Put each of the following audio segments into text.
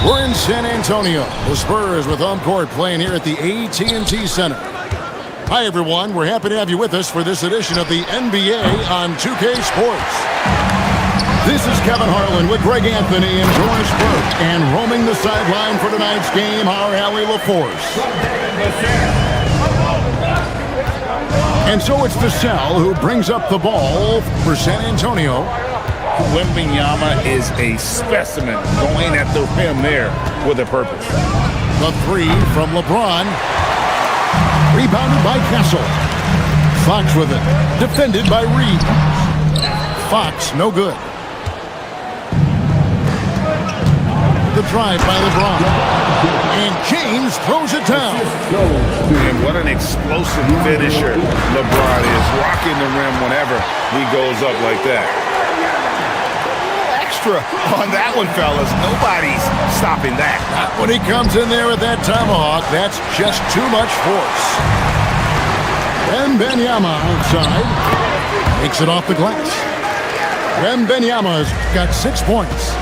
We're in San Antonio. The Spurs with home court playing here at the AT&T Center. Hi, everyone. We're happy to have you with us for this edition of the NBA on 2K Sports. This is Kevin Harlan with Greg Anthony and Doris Burke. And roaming the sideline for tonight's game, our Allie LaForce. And so it's Vassell who brings up the ball for San Antonio. Wembanyama is a specimen going at the rim there with a purpose. The three from LeBron. Rebounded by Castle. Fox with it. Defended by Reed. Fox, no good. The drive by LeBron. And James throws it down. And what an explosive finisher LeBron is. Rocking the rim whenever he goes up like that. On that one, fellas. Nobody's stopping that. Not when he comes in there with that tomahawk. That's just too much force. Wembanyama outside. Takes it off the glass. Wembanyama's got 6 points.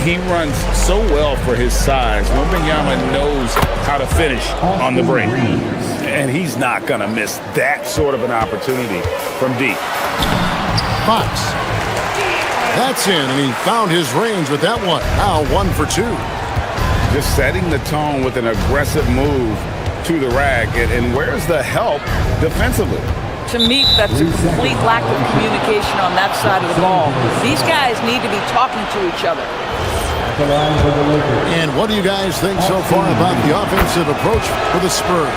He runs so well for his size. Wembanyama knows how to finish on the break. And he's not going to miss that sort of an opportunity from deep. Fox. That's in, and he found his range with that one. Now 1 for 2. Just setting the tone with an aggressive move to the rack. And where's the help defensively? To me, that's a complete lack of communication on that side of the ball. These guys need to be talking to each other. And what do you guys think so far about the offensive approach for the Spurs?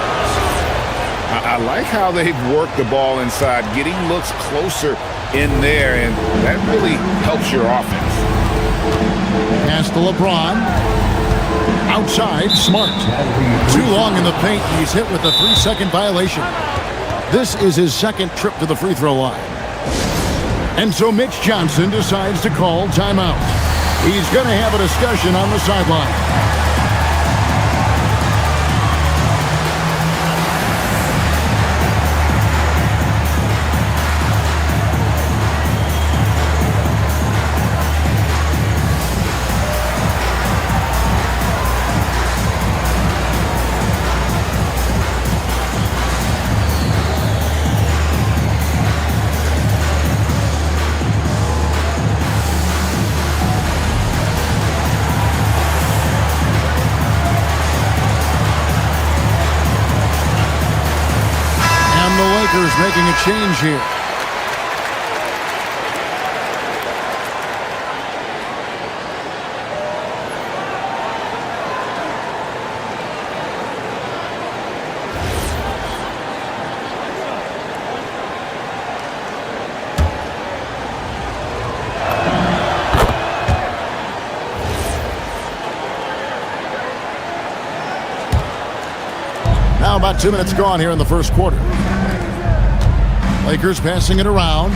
I like how they've worked the ball inside, getting looks closer in there, and that really helps your offense. Pass to LeBron. Outside, Smart. Too long in the paint. He's hit with a 3-second violation. This is his second trip to the free throw line. And so Mitch Johnson decides to call timeout. He's going to have a discussion on the sideline. Making a change here. Now about 2 minutes gone here in the first quarter. Lakers passing it around.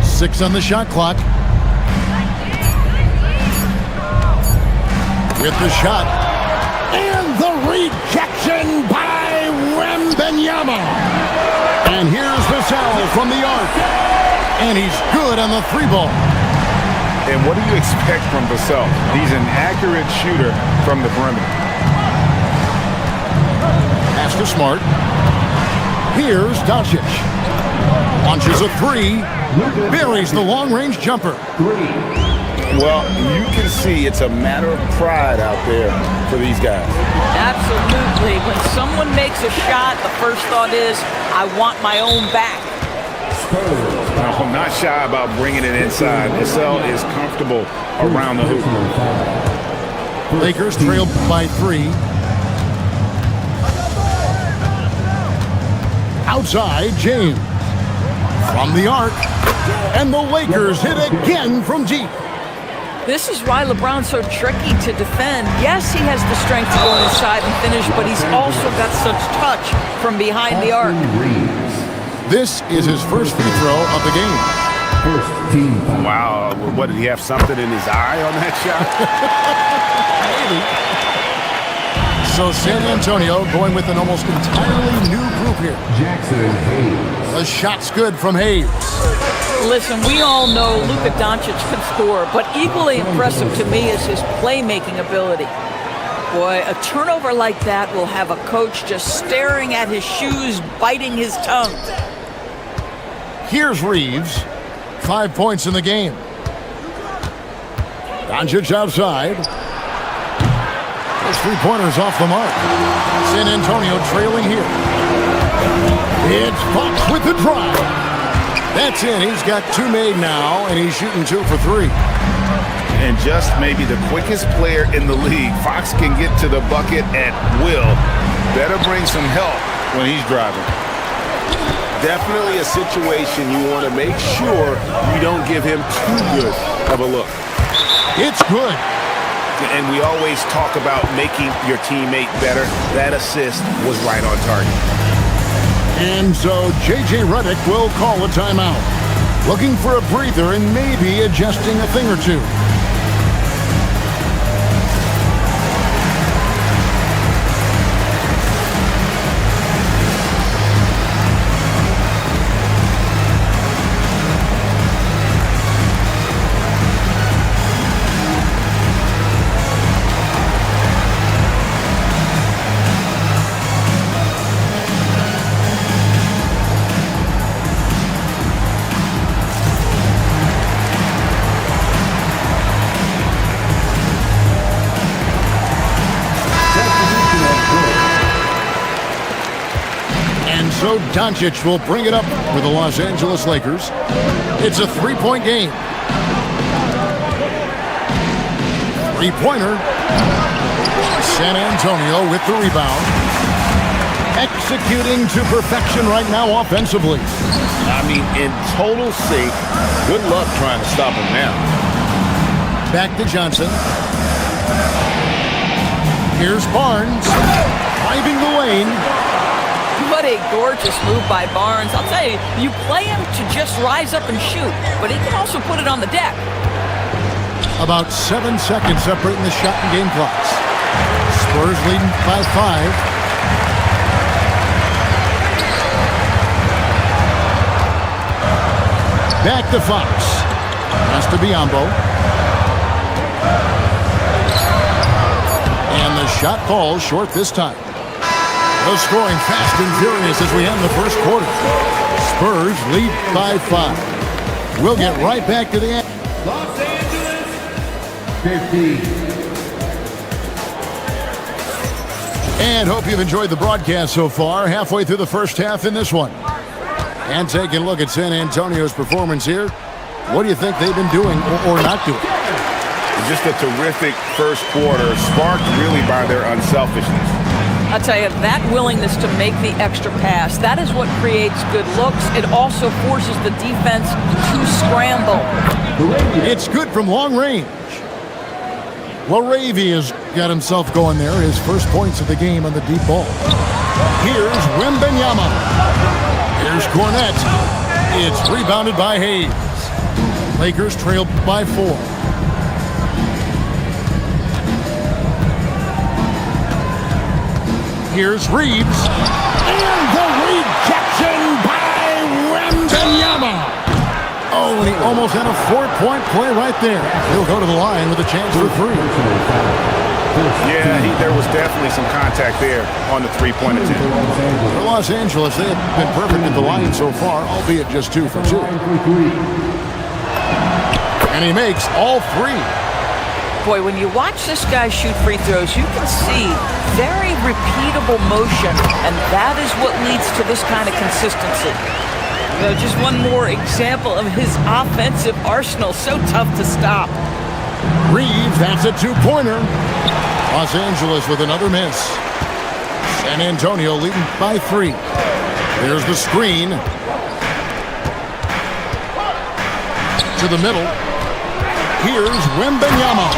6 on the shot clock. With the shot. And the rejection by Wembanyama. And here's Vassell from the arc. And he's good on the 3-ball. And what do you expect from Vassell? He's an accurate shooter from the perimeter. Pass to Smart. Here's Doncic. Launches a 3. Buries the long-range jumper. Well, you can see it's a matter of pride out there for these guys. Absolutely. When someone makes a shot, the first thought is, I want my own back. No, I'm not shy about bringing it inside. Vassell is comfortable around the hoop. Lakers trail by 3. Outside, James. From the arc. And the Lakers hit again from deep. This is why LeBron's so tricky to defend. Yes, he has the strength to go inside and finish, but he's also got such touch from behind the arc. This is his first free throw of the game. Wow, what, did he have something in his eye on that shot? Maybe. So San Antonio going with an almost entirely new group here. Jackson Hayes. The shot's good from Hayes. Listen, we all know Luka Doncic can score, but equally impressive to me is his playmaking ability. Boy, a turnover like that will have a coach just staring at his shoes, biting his tongue. Here's Reeves. 5 points in the game. Doncic outside. Those three-pointers off the mark. San Antonio trailing here. It's Fox with the drive. That's in. He's got 2 made now, and he's shooting 2 for 3. And just maybe the quickest player in the league. Fox can get to the bucket at will. Better bring some help when he's driving. Definitely a situation you want to make sure you don't give him too good of a look. It's good. And we always talk about making your teammate better. That assist was right on target. And so J.J. Redick will call a timeout. Looking for a breather and maybe adjusting a thing or two. So Doncic will bring it up for the Los Angeles Lakers. It's a 3-point game. Three-pointer. San Antonio with the rebound. Executing to perfection right now offensively. I mean, in total sync. Good luck trying to stop him now. Back to Johnson. Here's Barnes. Driving the lane. What a gorgeous move by Barnes. I'll tell you, you play him to just rise up and shoot, but he can also put it on the deck. About 7 seconds separating the shot and game clocks. Spurs leading by 5. Back to Fox. Pass to Biyombo. And the shot falls short this time. No scoring fast and furious as we end the first quarter. Spurs lead by 5. We'll get right back to the end. Los Angeles 50. And hope you've enjoyed the broadcast so far. Halfway through the first half in this one. And taking a look at San Antonio's performance here. What do you think they've been doing or not doing? Just a terrific first quarter, sparked really by their unselfishness. I'll tell you, that willingness to make the extra pass, that is what creates good looks. It also forces the defense to scramble. It's good from long range. LaRavie has got himself going there. His first points of the game on the deep ball. Here's Wembanyama. Here's Cornette. It's rebounded by Hayes. Lakers trail by 4. Here's Reeves. And the rejection by Wembanyama. Oh, and he almost had a 4-point play right there. He'll go to the line with a chance for 3. Yeah, there was definitely some contact there on the three-point attempt. For Los Angeles, they have been perfect at the line so far, albeit just 2 for 2. And he makes all 3. Boy, when you watch this guy shoot free throws, you can see very repeatable motion, and that is what leads to this kind of consistency. You know, just one more example of his offensive arsenal. So tough to stop. Reeves, that's a 2-pointer. Los Angeles with another miss. San Antonio leading by 3. There's the screen. To the middle. Here's Wembanyama.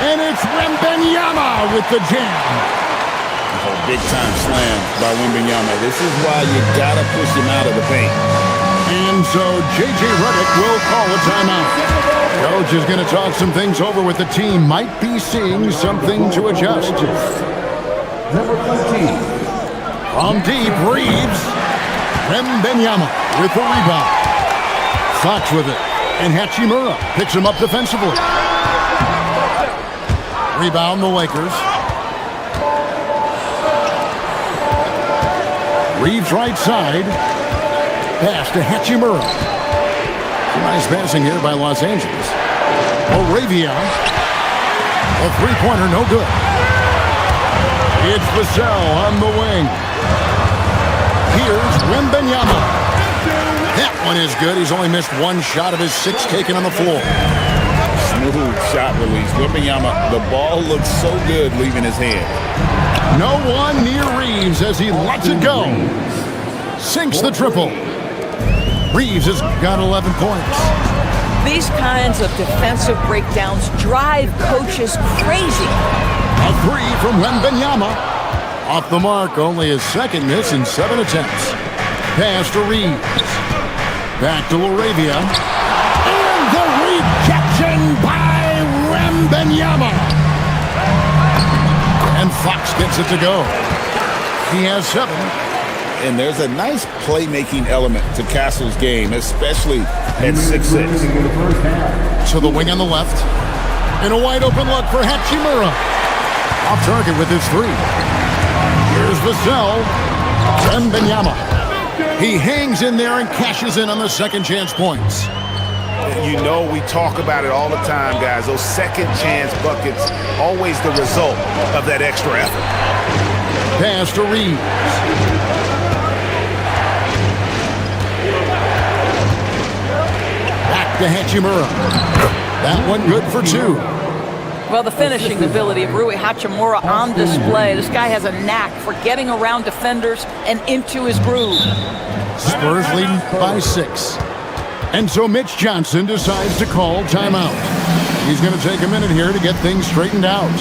And it's Wembanyama with the jam. Oh, big-time slam by Wembanyama. This is why you got to push him out of the paint. And so J.J. Redick will call a timeout. Coach is going to talk some things over with the team. Might be seeing something to adjust. From deep, Reeves. Wembanyama with the rebound. Fox with it. And Hachimura picks him up defensively. Rebound the Lakers. Reeves right side. Pass to Hachimura. Nice passing here by Los Angeles. Moravia. A three-pointer, no good. It's Vassell on the wing. Here's Wembanyama. That one is good. He's only missed one shot of his 6 taken on the floor. Smooth shot release. Wembanyama, the ball looks so good leaving his hand. No one near Reeves as he lets it go. Sinks the triple. Reeves has got 11 points. These kinds of defensive breakdowns drive coaches crazy. A 3 from Wembanyama. Off the mark, only his second miss in 7 attempts. Pass to Reeves. Back to Laravia. And the rejection by Wembanyama. And Fox gets it to go. He has 7. And there's a nice playmaking element to Castle's game, especially at 6'6". To the wing on the left. And a wide open look for Hachimura. Off target with his 3. Here's Vassell. Wembanyama. He hangs in there and cashes in on the second chance points. You know, we talk about it all the time, guys. Those second chance buckets, always the result of that extra effort. Pass to Reeves. Back to Hachimura. That one good for 2. Well, the finishing ability of Rui Hachimura on display. This guy has a knack for getting around defenders and into his groove. Spurs leading by 6. And so Mitch Johnson decides to call timeout. He's going to take a minute here to get things straightened out.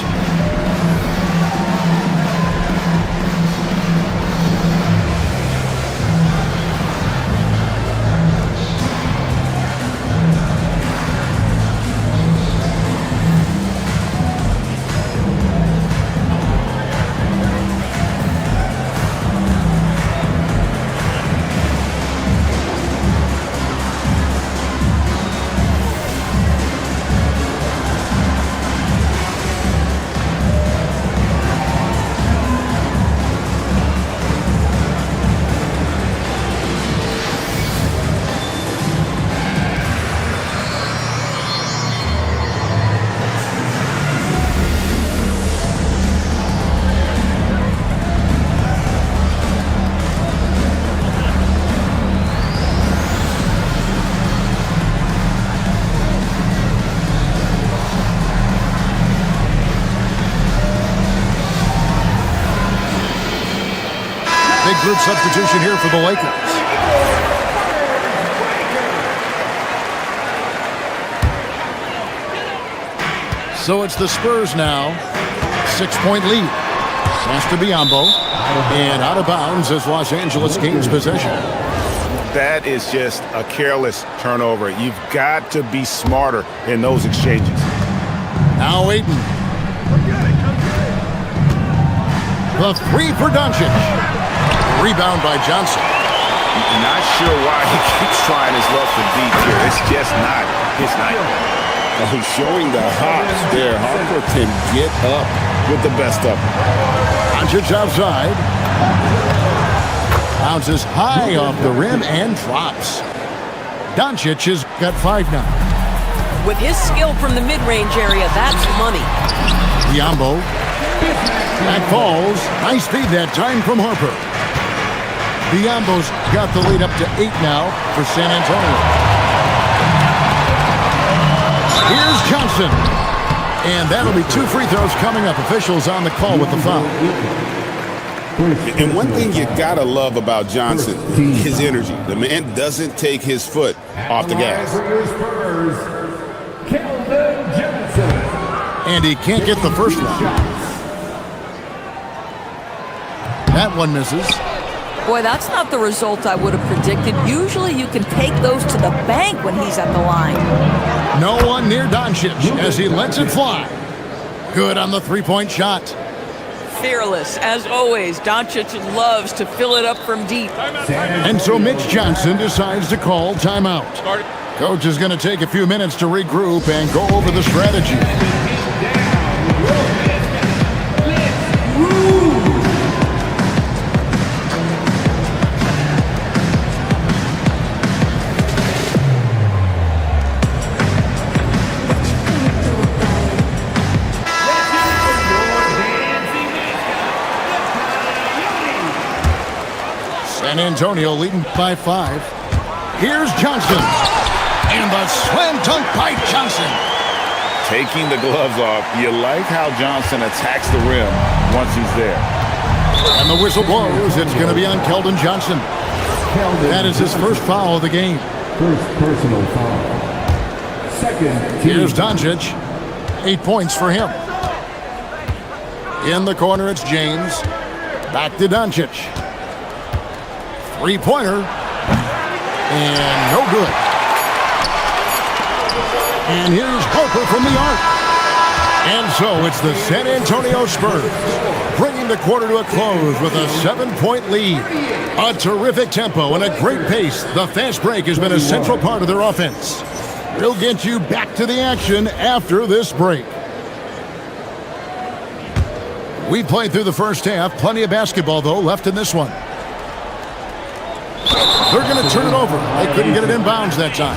Big group substitution here for the Lakers. So it's the Spurs now. 6-point lead. Pass to Biyombo. And out of bounds as Los Angeles gains possession. That is just a careless turnover. You've got to be smarter in those exchanges. Now Ayton. The 3 for Doncic. Rebound by Johnson. Not sure why he keeps trying his luck for deep here. It's just not his night. Showing the hops there. Harper can get up with the best of them. Doncic outside. Bounces high off the rim and drops. Doncic has got 5 now. With his skill from the mid-range area, that's money. Biyombo. Back falls. Nice feed that time from Harper. Biyombo's got the lead up to 8 now for San Antonio. Here's Johnson. And that'll be 2 free throws coming up. Officials on the call with the foul. And one thing you gotta love about Johnson, his energy. The man doesn't take his foot off the gas. And he can't get the first one. That one misses. Boy, that's not the result I would have predicted. Usually you can take those to the bank when he's at the line. No one near Doncic as he lets it fly. Good on the 3-point shot. fearless. As always, Doncic loves to fill it up from deep. And so Mitch Johnson decides to call timeout. Coach is going to take a few minutes to regroup and go over the strategy. San Antonio leading by 5. Here's Johnson. And the slam dunk by Johnson. Taking the gloves off. You like how Johnson attacks the rim once he's there. And the whistle blows. It's going to be on Keldon Johnson. That is his first foul of the game. First personal foul. Second team. Here's Doncic. 8 points for him. In the corner, it's James. Back to Doncic. Three-pointer. And no good. And here's Harper from the arc. And so it's the San Antonio Spurs bringing the quarter to a close with a 7-point lead. A terrific tempo and a great pace. The fast break has been a central part of their offense. We'll get you back to the action after this break. We played through the first half. Plenty of basketball, though, left in this one. They're going to turn it over. They couldn't get it in bounds that time.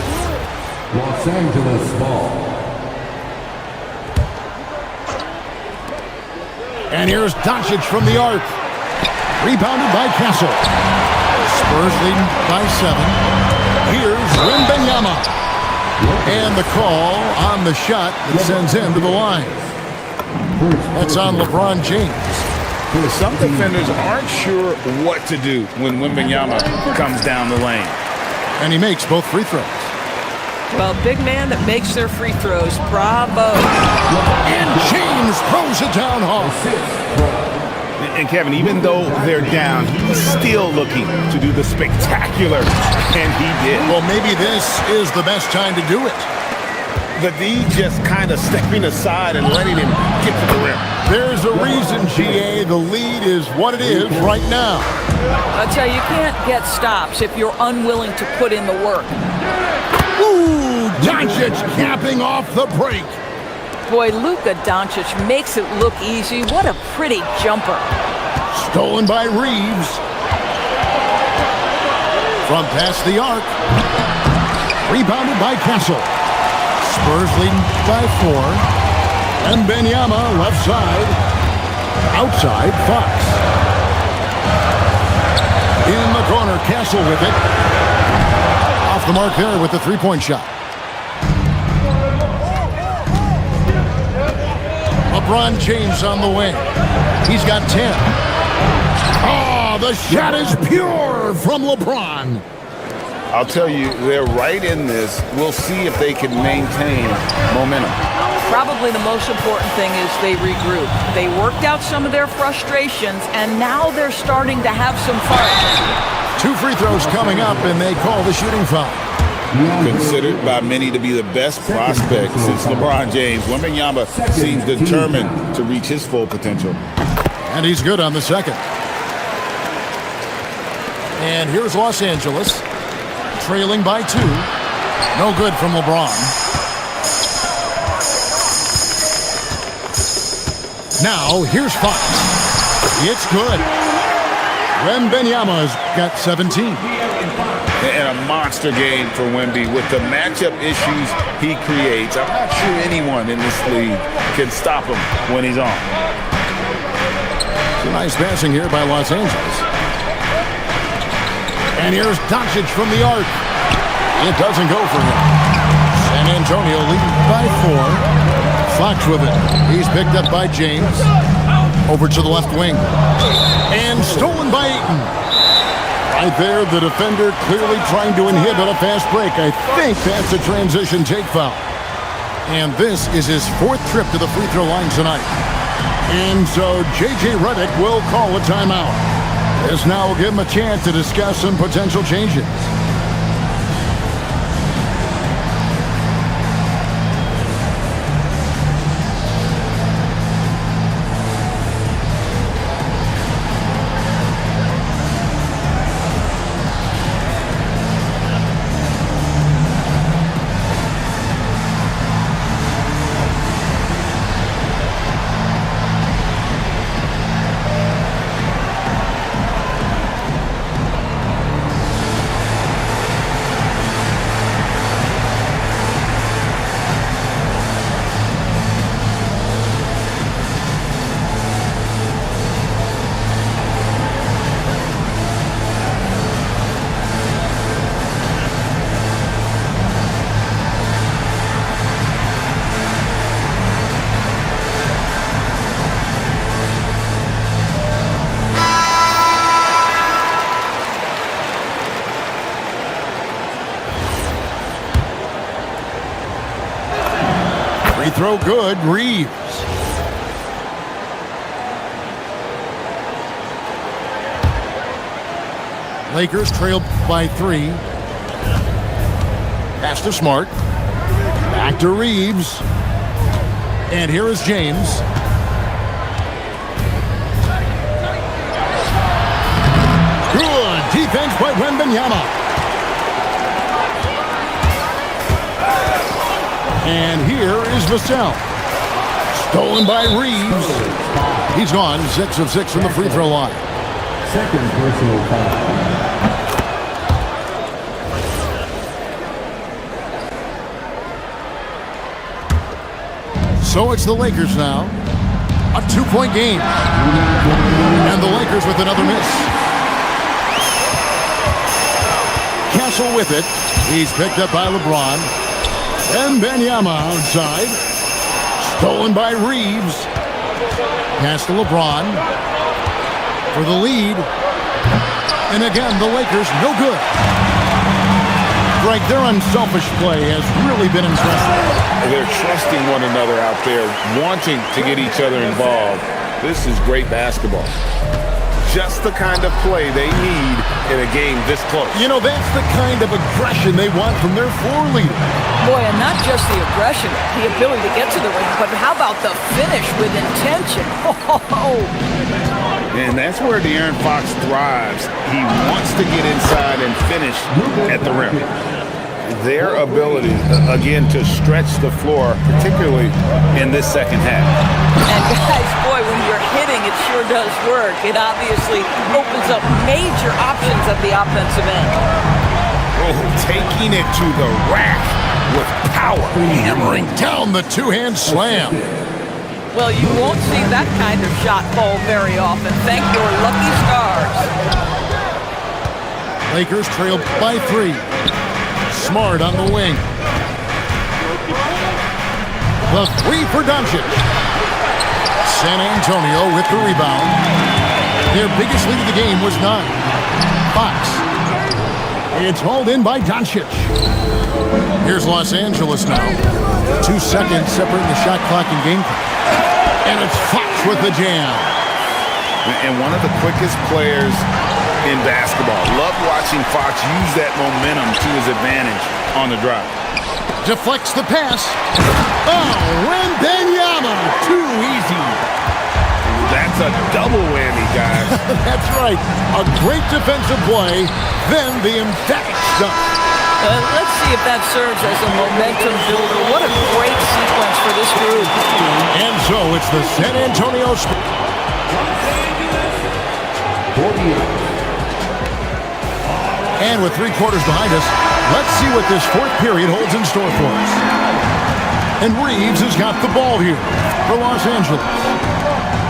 Los Angeles ball. And here's Doncic from the arc. Rebounded by Castle. Spurs leading by 7. Here's Wembanyama. And the call on the shot that sends him to the line. That's on LeBron James. Some defenders aren't sure what to do when Wembanyama comes down the lane. And he makes both free throws. Well, big man that makes their free throws. Bravo. And James throws it down hard. And Kevin, even though they're down, he's still looking to do the spectacular, and he did. Well, maybe this is the best time to do it. The D just kind of stepping aside and letting him get to the rim. There's a reason, GA. The lead is what it is right now. I'll tell you, you can't get stops if you're unwilling to put in the work. Ooh, Doncic capping off the break. Boy, Luka Doncic makes it look easy. What a pretty jumper. Stolen by Reeves. From past the arc. Rebounded by Castle. Spurs leading by 4. And Wembanyama left side. Outside, Fox. In the corner, Castle with it. Off the mark there with the three-point shot. LeBron James on the wing. He's got 10. Oh, the shot is pure from LeBron. I'll tell you, they're right in this. We'll see if they can maintain momentum. Probably the most important thing is they regroup. They worked out some of their frustrations, and now they're starting to have some fun. 2 free throws coming up, and they call the shooting foul. Considered by many to be the best prospect since LeBron James, Wembanyama seems determined to reach his full potential. And he's good on the second. And here's Los Angeles, trailing by 2. No good from LeBron. Now, here's Fox. It's good. Wembanyama's got 17. And a monster game for Wemby with the matchup issues he creates. I'm not sure anyone in this league can stop him when he's on. Some nice passing here by Los Angeles. And here's Doncic from the arc. It doesn't go for him. San Antonio leading by 4. Fox with it. He's picked up by James. Over to the left wing. And stolen by Ayton. Right there, the defender clearly trying to inhibit a fast break. I think that's a transition take foul. And this is his 4th trip to the free throw line tonight. And so J.J. Redick will call a timeout. This now will give him a chance to discuss some potential changes. throw good. Reeves. Lakers trail by 3. Pass to Smart. Back to Reeves. And here is James. Good defense by Wembanyama. And here is Vassell. Stolen by Reeves. He's gone 6 of 6 from the free throw line. Second personal foul. So it's the Lakers now. A 2-point game. And the Lakers with another miss. Castle with it. He's picked up by LeBron. And Wembanyama outside. Stolen by Reeves. Pass to LeBron. For the lead. And again, the Lakers no good. Greg, their unselfish play has really been impressive. They're trusting one another out there, wanting to get each other involved. This is great basketball. Just the kind of play they need in a game this close. You know, that's the kind of aggression they want from their floor leader. Boy, and not just the aggression, the ability to get to the ring, but how about the finish with intention? And that's where De'Aaron Fox thrives. He wants to get inside and finish at the rim. Their ability, again, to stretch the floor, particularly in this second half. And guys, boy, when you're hitting, it sure does work. It obviously opens up major options at the offensive end. Oh, taking it to the rack with power. Hammering down the two-hand slam. Well, you won't see that kind of shot fall very often. Thank your lucky stars. Lakers trail by 3. Smart on the wing. The 3 for Doncic. San Antonio with the rebound. Their biggest lead of the game was 9. Fox. It's hauled in by Doncic. Here's Los Angeles now. 2 seconds separating the shot clock and game clock. And it's Fox with the jam. And one of the quickest players in basketball. Love watching Fox use that momentum to his advantage on the drive. Deflects the pass. Oh, Wembanyama. Too easy. That's a double whammy, guys. That's right. A great defensive play, then the emphatic dunk. Let's see if that serves as a momentum builder. What a great sequence for this group. And so it's the San Antonio Spurs. 48. And with 3 quarters behind us, let's see what this 4th period holds in store for us. And Reeves has got the ball here for Los Angeles.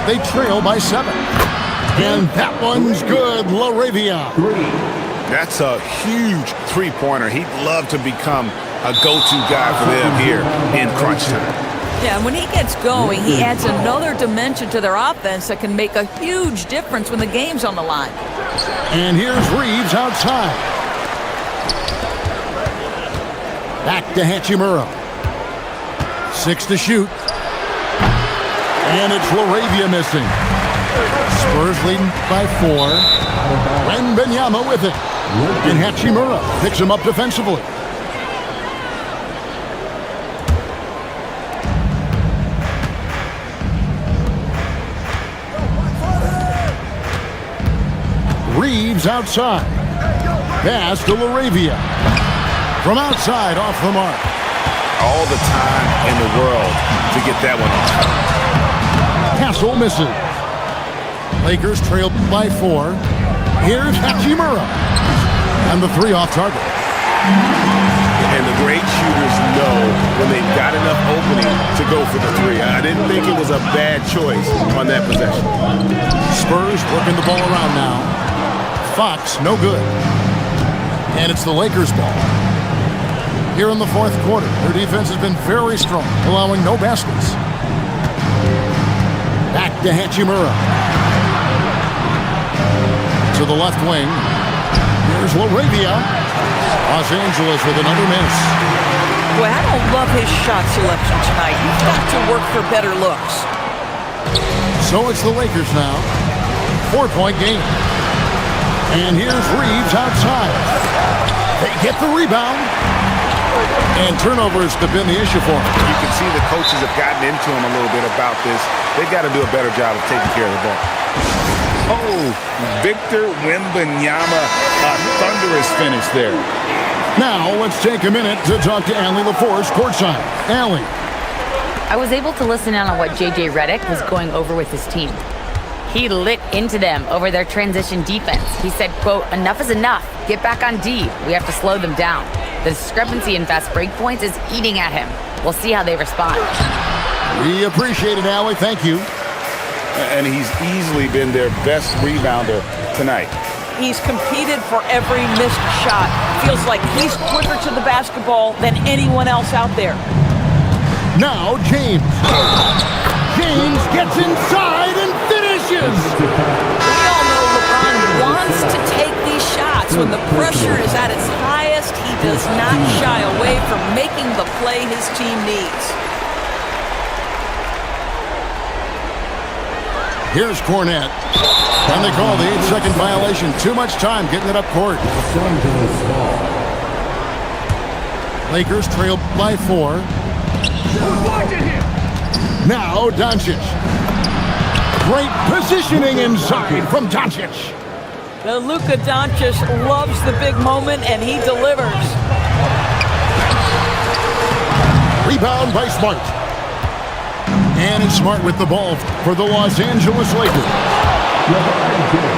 They trail by 7. And that one's good. LaRavia. That's a huge three-pointer. He'd love to become a go-to guy for them here in crunch time. Yeah, and when he gets going, he adds another dimension to their offense that can make a huge difference when the game's on the line. And here's Reeves outside. Back to Hachimura. 6 to shoot. And it's LaRavia missing. Spurs leading by 4. Wembanyama with it. And Hachimura picks him up defensively. Reeves outside. Pass to LaRavia. From outside, off the mark. All the time in the world to get that one off. Castle misses. Lakers trail by 4. Here's Hachimura. And the 3 off target. And the great shooters know when they've got enough opening to go for the 3. I didn't think it was a bad choice on that possession. Spurs working the ball around now. Fox, no good. And it's the Lakers' ball. Here in the 4th quarter, their defense has been very strong, allowing no baskets. Back to Hachimura. To the left wing. Here's LaRavia. Los Angeles with another miss. Boy, I don't love his shot selection tonight. You've got to work for better looks. So it's the Lakers now. 4-point game. And here's Reeves outside. They get the rebound. And turnovers have been the issue for him. You can see the coaches have gotten into him a little bit about this. They've got to do a better job of taking care of the ball. Oh, Victor Wembanyama, a thunderous finish there. Now let's take a minute to talk to Allie LaForce courtside. Allie. I was able to listen in on what J.J. Redick was going over with his team. He lit into them over their transition defense. He said, quote, "Enough is enough. Get back on D. We have to slow them down. The discrepancy in fast break points is eating at him. We'll see how they respond." We appreciate it, Allie. Thank you. And he's easily been their best rebounder tonight. He's competed for every missed shot. Feels like he's quicker to the basketball than anyone else out there. Now James. James gets inside and finishes. We all know LeBron wants to take these shots. When the pressure is at its highest, he does not shy away from making the play his team needs. Here's Cornette. And they call the 8-second violation. Too much time getting it up court. Lakers trail by 4. Now Doncic. Great positioning inside from Doncic. Luka Doncic loves the big moment, and he delivers. Rebound by Smart. And it's Smart with the ball for the Los Angeles Lakers.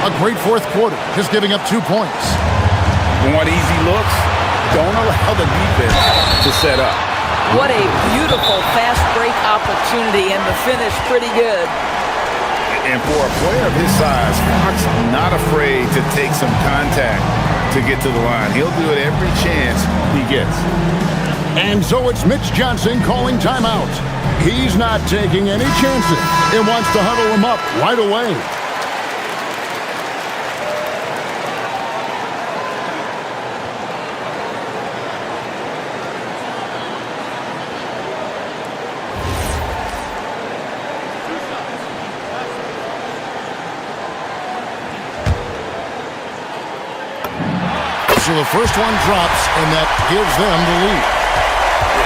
A great fourth quarter, just giving up 2 points. Want easy looks? Don't allow the defense to set up. What a beautiful fast break opportunity, and the finish pretty good. And for a player of his size, Fox not afraid to take some contact to get to the line. He'll do it every chance he gets. And so it's Mitch Johnson calling timeout. He's not taking any chances and wants to huddle him up right away. So the first one drops, and that gives them the lead.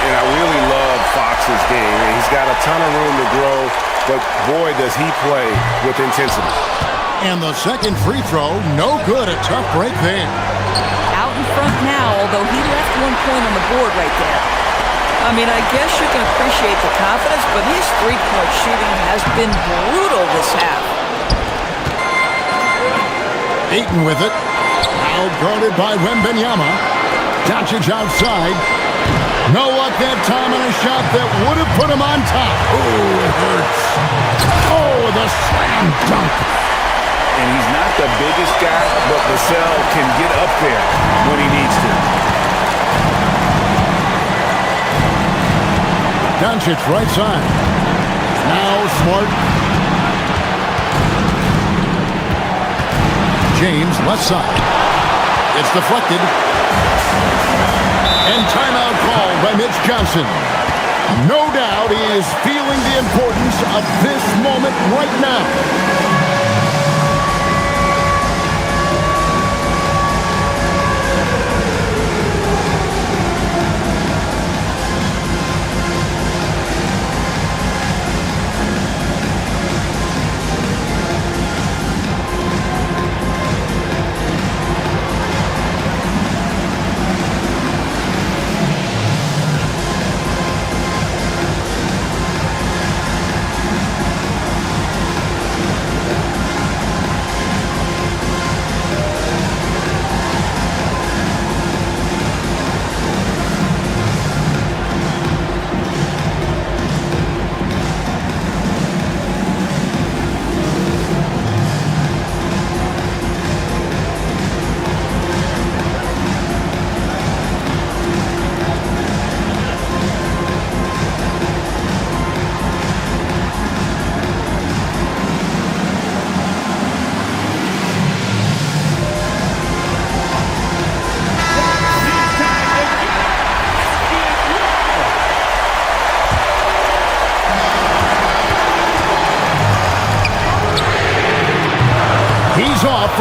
And I really love Fox's game. He's got a ton of room to grow, but boy, does he play with intensity. And the second free throw, no good. A tough break there. Out in front now, although he left 1 point on the board right there. I mean, I guess you can appreciate the confidence, but his three-point shooting has been brutal this half. Ayton with it. Now guarded by Wembanyama. Doncic outside. No luck that time on a shot that would have put him on top. Oh, it hurts. Oh, the slam dunk. And he's not the biggest guy, but Vassell can get up there when he needs to. Doncic right side. Now Smart. James left side. It's deflected. And timeout called by Mitch Johnson. No doubt he is feeling the importance of this moment right now.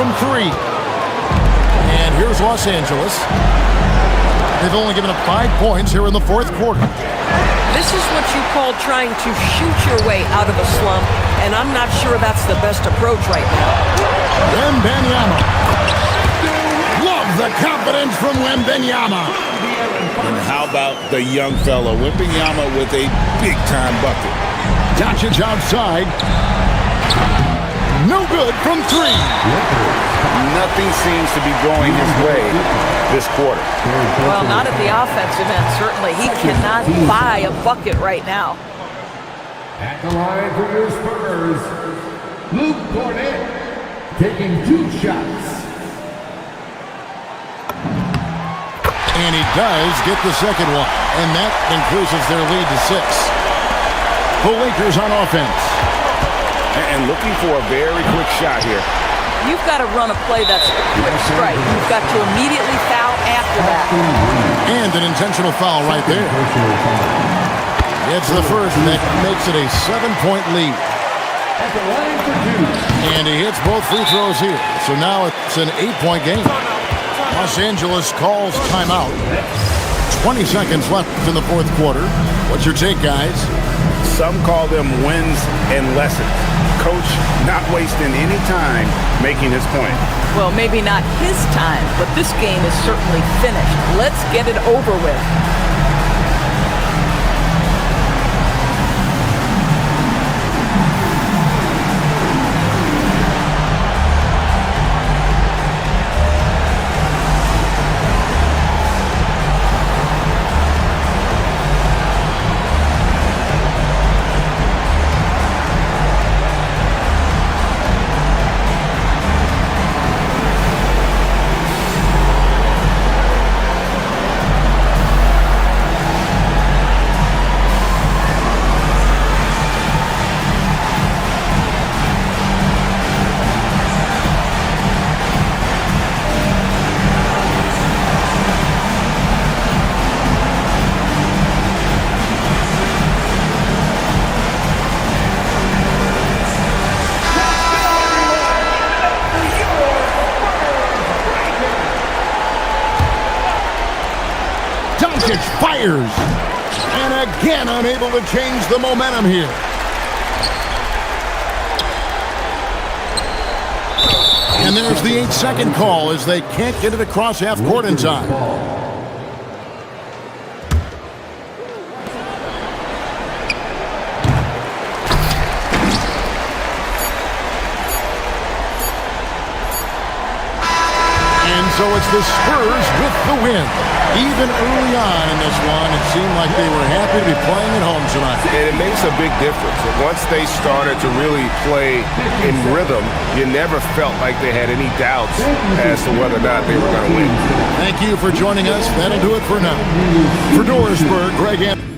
from three. And here's Los Angeles. They've only given up 5 points here in the fourth quarter. This is what you call trying to shoot your way out of a slump, and I'm not sure that's the best approach right now. Wembanyama. Love the confidence from Wembanyama. And how about the young fella, Wembanyama with a big-time bucket. Doncic outside. No good from three. Nothing seems to be going his way this quarter. Well, not at the offensive end, certainly. He cannot buy a bucket right now. At the line for your Spurs, Luke Cornett taking 2 shots. And he does get the second one. And that increases their lead to 6. The Lakers on offense. And looking for a very quick shot here. You've got to run a play that's a quick strike. You've got to immediately foul after that. And an intentional foul right there. It's the first, and that makes it a 7-point lead. At the line for 2. And he hits both free throws here. So now it's an 8-point game. Los Angeles calls timeout. 20 seconds left in the fourth quarter. What's your take, guys? Some call them wins and lessons. Coach not wasting any time making his point. Well, maybe not his time, but this game is certainly finished. Let's get it over with. Doncic fires. And again, unable to change the momentum here. And there's the 8-second call as they can't get it across half court in time. And so it's the Spurs with the win. Even early on in this one, it seemed like they were happy to be playing at home tonight. And it makes a big difference. Once they started to really play in rhythm, you never felt like they had any doubts as to whether or not they were going to win. Thank you for joining us. That'll do it for now. For Dorisburg, Greg Anderson.